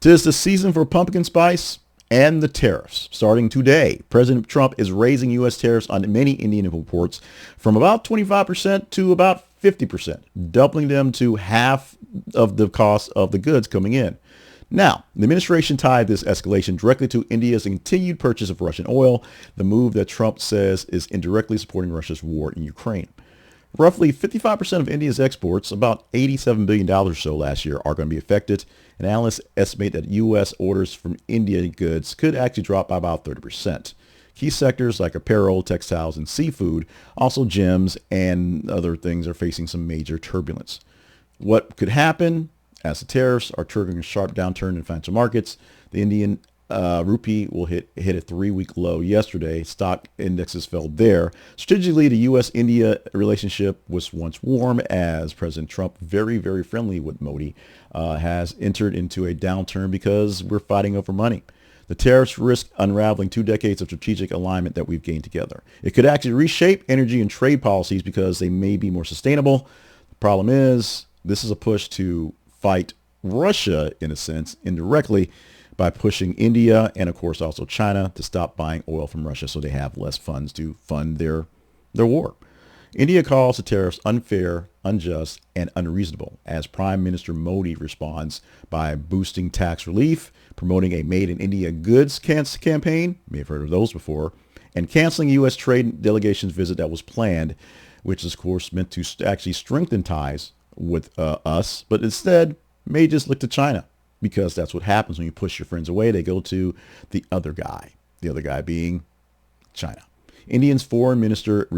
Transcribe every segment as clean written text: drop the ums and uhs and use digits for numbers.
'Tis the season for pumpkin spice and the tariffs. Starting today, President Trump is raising U.S. tariffs on many Indian imports from about 25% to about 50%, doubling them to half of the cost of the goods coming in. Now, the administration tied this escalation directly to India's continued purchase of Russian oil, the move that Trump says is indirectly supporting Russia's war in Ukraine. Roughly 55% of India's exports, about $87 billion or so last year, are going to be affected, and analysts estimate that U.S. orders from Indian goods could actually drop by about 30%. Key sectors like apparel, textiles, and seafood, also gems and other things, are facing some major turbulence. What could happen as the tariffs are triggering a sharp downturn in financial markets? The Indian rupee will hit a 3-week low yesterday. Stock indexes fell there. Strategically, the U.S.-India relationship was once warm as President Trump, very, very friendly with Modi, has entered into a downturn because we're fighting over money. The tariffs risk unraveling 2 decades of strategic alignment that we've gained together. It could actually reshape energy and trade policies because they may be more sustainable. The problem is this is a push to fight Russia, in a sense, indirectly, by pushing India and, of course, also China to stop buying oil from Russia so they have less funds to fund their war. India calls the tariffs unfair, unjust, and unreasonable as Prime Minister Modi responds by boosting tax relief, promoting a Made in India goods campaign, you may have heard of those before, and canceling U.S. trade delegation's visit that was planned, which is, of course, meant to actually strengthen ties with us, but instead may just look to China. Because that's what happens when you push your friends away. They go to the other guy being China. India's foreign minister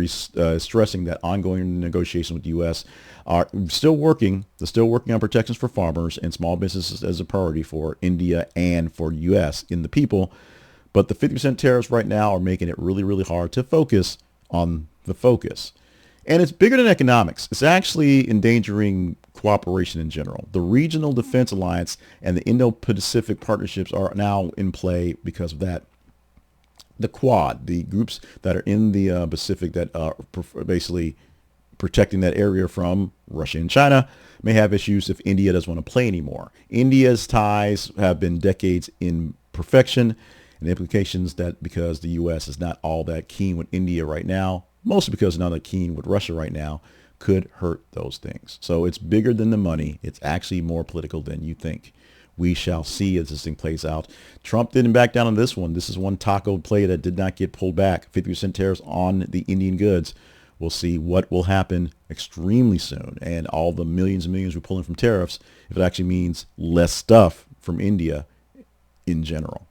stressing that ongoing negotiations with the U.S. are still working. They're still working on protections for farmers and small businesses as a priority for India and for the U.S. in the people. But the 50% tariffs right now are making it really, really hard to focus on the focus. And it's bigger than economics. It's actually endangering cooperation in general. The Regional Defense Alliance and the Indo-Pacific partnerships are now in play because of that. The Quad, the groups that are in the Pacific that are basically protecting that area from Russia and China, may have issues if India doesn't want to play anymore. India's ties have been decades in perfection, and the implications that because the U.S. is not all that keen with India right now, mostly because they're not that keen with Russia right now, could hurt those things. So it's bigger than the money. It's actually more political than you think. We shall see as this thing plays out. Trump didn't back down on this one. This is one taco play that did not get pulled back. 50% tariffs on the Indian goods. We'll see what will happen extremely soon. And all the millions and millions we're pulling from tariffs, if it actually means less stuff from India in general.